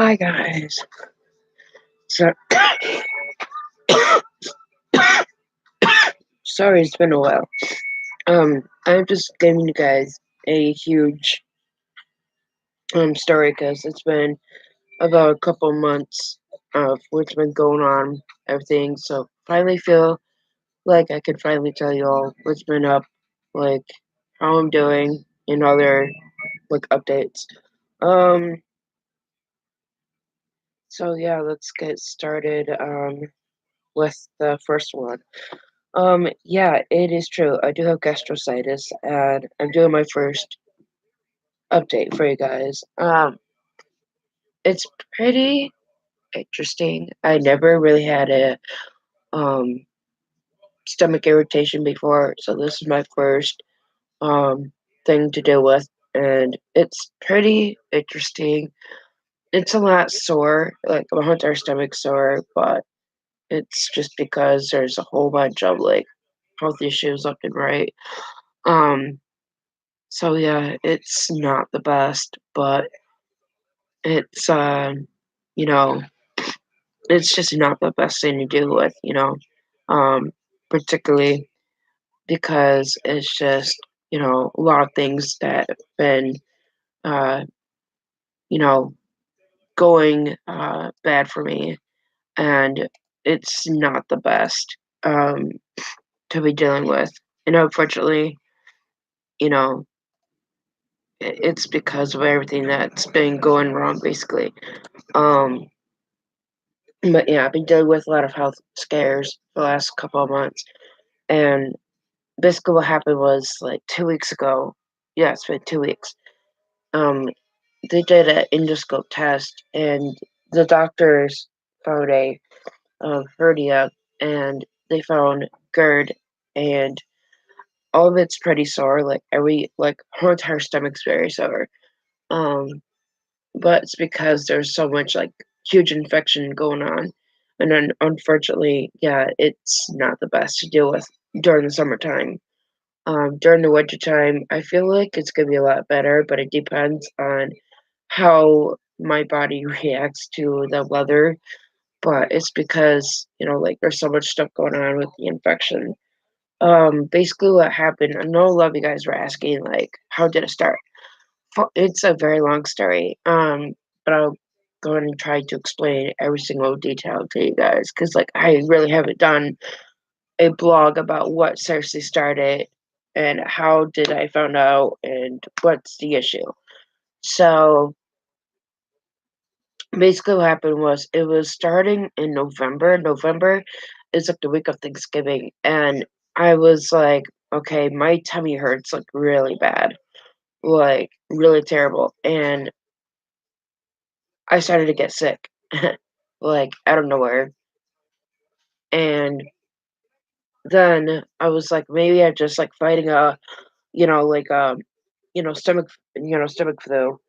Hi guys. So sorry it's been a while. I'm just giving you guys a huge story because it's been about a couple months of what's been going on, everything. So finally feel like I could finally tell you all what's been up, like how I'm doing and other like updates. Um so yeah, let's get started with the first one. Yeah, it is true. I do have gastrositis, and I'm doing my first update for you guys. It's pretty interesting. I never really had a um stomach irritation before, so this is my first thing to deal with, and it's pretty interesting. It's a lot sore, like my whole entire stomach sore, but it's just because there's a whole bunch of like health issues left and right. Um, So yeah, it's not the best, but it's you know, it's just not the best thing to deal with, um, particularly because it's just, a lot of things that have been uh, you know, going bad for me, and it's not the best to be dealing with. And unfortunately, you know, it's because of everything that's been going wrong basically. Um But yeah, I've been dealing with a lot of health scares the last couple of months. And basically what happened was like 2 weeks ago. Yeah, it's been 2 weeks. Um, they did an endoscope test and the doctors found a hernia and they found GERD and all of it's pretty sore, like her entire stomach's very sore. Um, but it's because there's so much like huge infection going on. And then unfortunately, yeah, it's not the best to deal with during the summertime. During the wintertime, I feel like it's gonna be a lot better, but it depends on how my body reacts to the weather. But it's because, like there's so much stuff going on with the infection. Basically what happened, I know a lot of you guys were asking like how did it start? It's a very long story, but I'll go ahead and try to explain every single detail to you guys because, like, I really haven't done a blog about what seriously started and how did I found out and what's the issue. So basically, what happened was it was starting in November. November is like the week of Thanksgiving, and I was like, okay, my tummy hurts like really bad, like really terrible, and I started to get sick, like, out of nowhere, and then I was like, maybe I'm just, like, fighting a, like, stomach flu.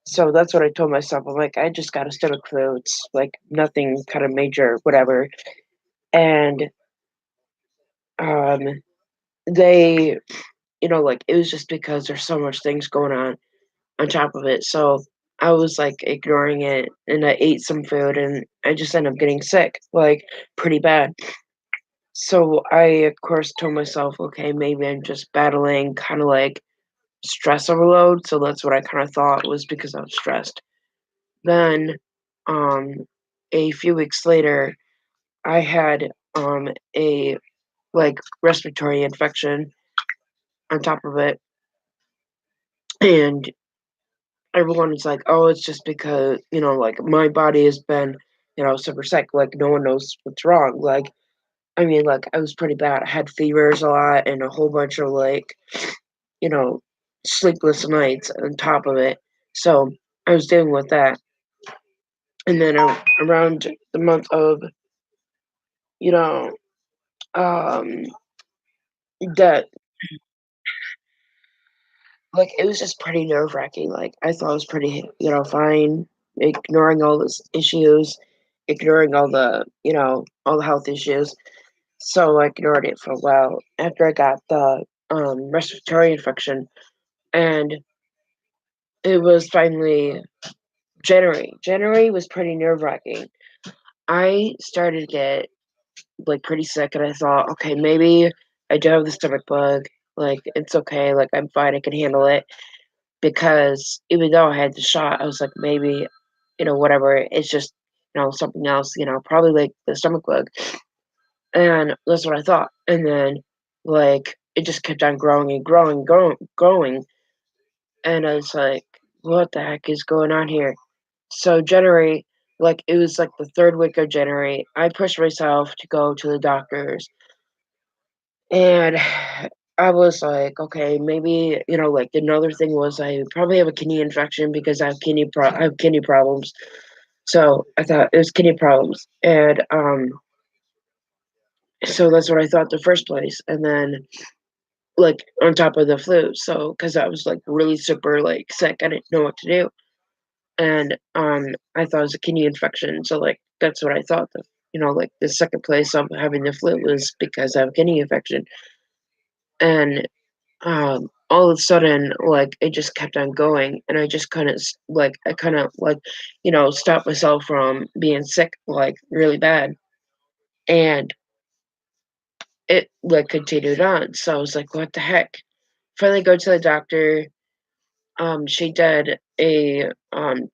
So that's what I told myself. I'm like, "I just got a stomach flu. It's, like, nothing kinda major, whatever." And, um, they like, it was just because there's so much things going on top of it, so I was, like, ignoring it, and I ate some food, and I just ended up getting sick, like, pretty bad. So I, of course, told myself, okay, maybe I'm just battling kind of like stress overload. So that's what I kind of thought was because I was stressed. Then, um, a few weeks later, I had a like respiratory infection on top of it, and everyone was like, "Oh, it's just because like my body has been super sick. Like no one knows what's wrong." Like I mean, like I was pretty bad. I had fevers a lot and a whole bunch of like you know, sleepless nights on top of it. So I was dealing with that. And then around the month of, you know, um, that, like, it was just pretty nerve wracking. Like, I thought it was pretty, fine, ignoring all those issues, ignoring all the health issues. So I ignored it for a while after I got the respiratory infection. And it was finally January was pretty nerve-wracking. I started to get, like, pretty sick, and I thought, "Okay, maybe I do have the stomach bug, like, it's okay, like, I'm fine, I can handle it," because even though I had the shot, I was like, "Maybe, whatever, it's just, something else, probably, like, the stomach bug," and that's what I thought, and then, like, it just kept on growing and growing, growing, and I was like, "What the heck is going on here?" So January, like, it was, like, the 3rd week of January, I pushed myself to go to the doctors, and I was like, "Okay, maybe," like, another thing was I probably have a kidney infection because I have kidney problems, so I thought it was kidney problems, and, so that's what I thought the first place, and then, like, on top of the flu, so because I was, like, really super, like, sick, I didn't know what to do. And, I thought it was a kidney infection, so, like, that's what I thought like, the second place of having the flu was because I have a kidney infection, and, all of a sudden, like, it just kept on going, and I just couldn't I kinda, like, stop myself from being sick, like, really bad, and it, like, continued on, so I was like, "What the heck?" Finally go to the doctor, she did a,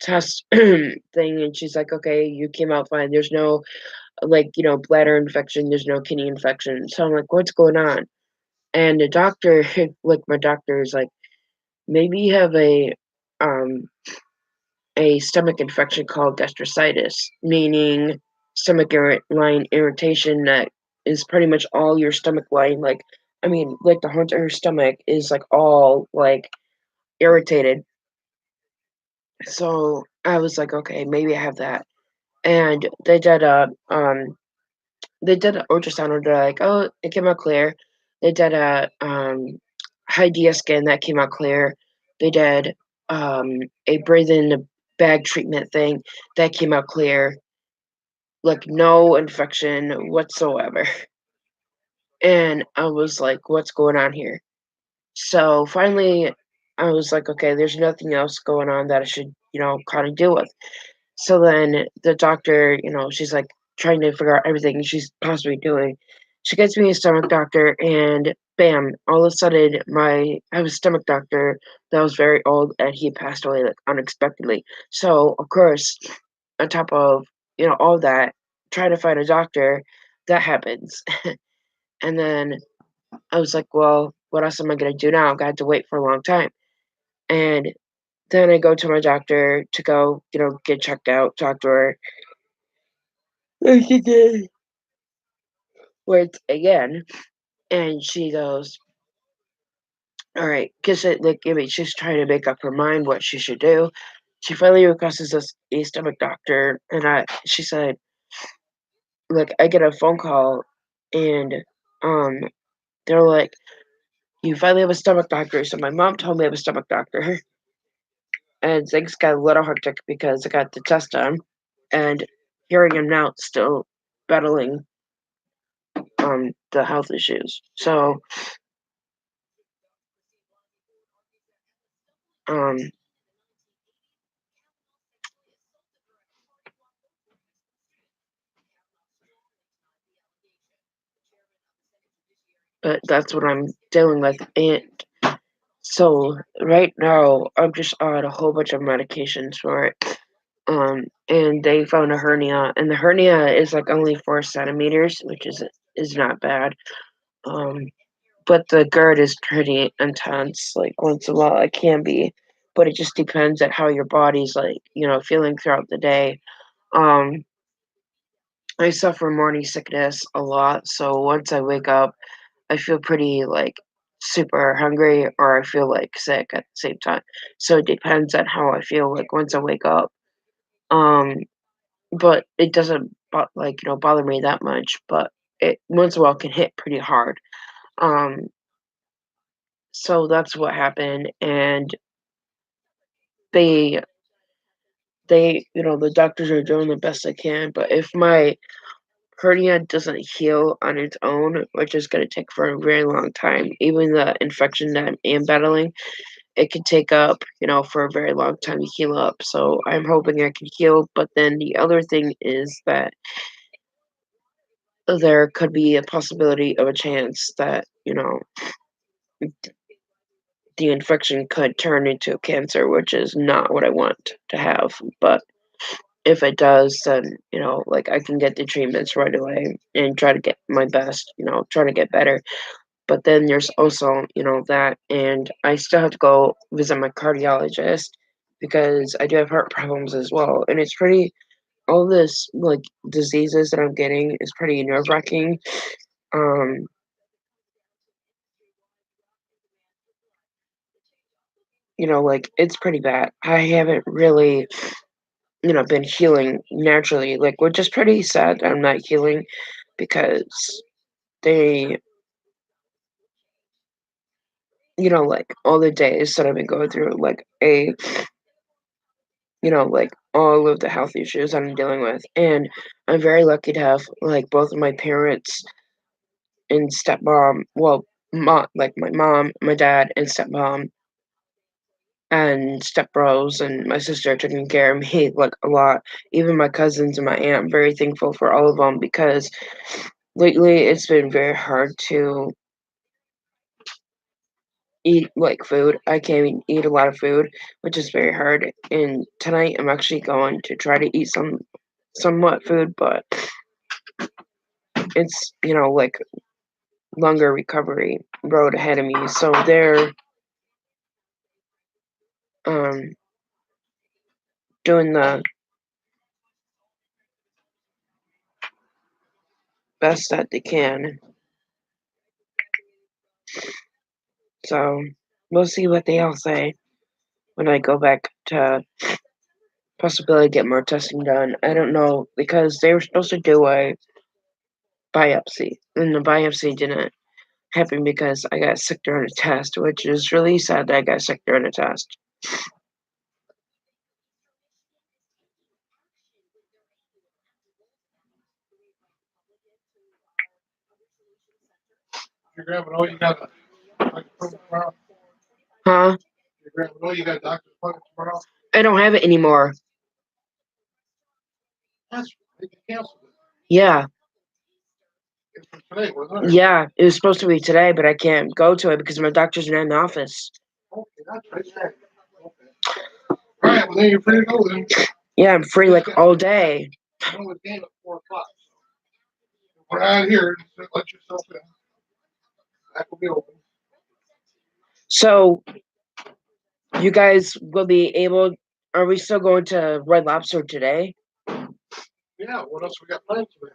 test thing, and she's like, "Okay, you came out fine, there's no like, bladder infection, there's no kidney infection." So I'm like, "What's going on?" And the doctor, like my doctor is like, "Maybe you have um a stomach infection called gastritis, meaning line irritation that is pretty much all your stomach line, like I mean, like the whole entire stomach is like all like irritated." So I was like, "Okay, maybe I have that." And they did an ultrasound and they're like, "Oh, it came out clear." They did a, high-DS scan that came out clear. They did, a breathe-in bag treatment thing that came out clear, like, no infection whatsoever. And I was like, "What's going on here?" So, finally, I was like, "Okay, there's nothing else going on that I should, kinda deal with." So then the doctor, she's like trying to figure out everything she's possibly doing. She gets me a stomach doctor, and bam, all of a sudden, I have a stomach doctor that was very old, and he passed away like unexpectedly. So of course, on top of all that, trying to find a doctor, that happens. And then I was like, well, what else am I gonna do now? I'm gonna have to wait for a long time. And then I go to my doctor to go, get checked out, talk to her, again, once again, and she goes, "All right," because like I mean, she's trying to make up her mind what she should do. She finally requests us a stomach doctor, and she said, like, I get a phone call, and um, they're like, "You finally have a stomach doctor." So my mom told me I have a stomach doctor, and things got a little hectic because I got the test done, and here I am now, still battling the health issues. So um but that's what I'm dealing with, and so right now I'm just on a whole bunch of medications for it. And they found a hernia, and the hernia is like only 4 centimeters, which is not bad. Um, but the GERD is pretty intense. Like once in a while, it can be, but it just depends on how your body's like, feeling throughout the day. Um, I suffer morning sickness a lot, so once I wake up, I feel pretty, like, super hungry or I feel, like, sick at the same time. So it depends on how I feel, like, once I wake up. Um, but it doesn't bother me that much, but it once in a while can hit pretty hard. Um, so that's what happened, and they the doctors are doing the best they can, but if my hernia doesn't heal on its own, which is gonna take for a very long time, even the infection that I am battling, it can take up, for a very long time to heal up. So I'm hoping I can heal. But then the other thing is that there could be a possibility of a chance that, the infection could turn into cancer, which is not what I want to have. But if it does, then, like I can get the treatments right away and try to get my best, try to get better. But then there's also, that, and I still have to go visit my cardiologist because I do have heart problems as well. And it's pretty, all this like diseases that I'm getting is pretty nerve wracking. Um, like it's pretty bad. I haven't really, been healing naturally, like, which is pretty sad that I'm not healing because they, like all the days that I've been going through, like all of the health issues that I'm dealing with. And I'm very lucky to have like both of my parents and stepmom, well, like my mom, my dad, and stepmom and stepbros and my sister taking care of me like a lot. Even my cousins and my aunt, I'm very thankful for all of them because lately it's been very hard to eat like food. I can't eat a lot of food, which is very hard. And tonight I'm actually going to try to eat somewhat food, but it's, like longer recovery road ahead of me. So they're um doing the best that they can. So we'll see what they all say when I go back to possibly get more testing done. I don't know because they were supposed to do a biopsy, and the biopsy didn't happen because I got sick during a test, which is really sad that I got sick during a test. Your grandma know you got a doctor's appointment tomorrow? Huh? Your grandma know you got a doctor's appointment tomorrow? I don't have it anymore. That's they can cancel it. Yeah. It's for today, wasn't it? Yeah, it was supposed to be today, but I can't go to it because my doctor's not in the office. Okay, that's right there. Okay. All right, well then you're free to go then. Yeah, I'm free like all day. I know the game at 4 o'clock. So we're out here. Just let yourself in. Back will be open. So you guys will be able. Are we still going to Red Lobster today? Yeah. What else we got planned today?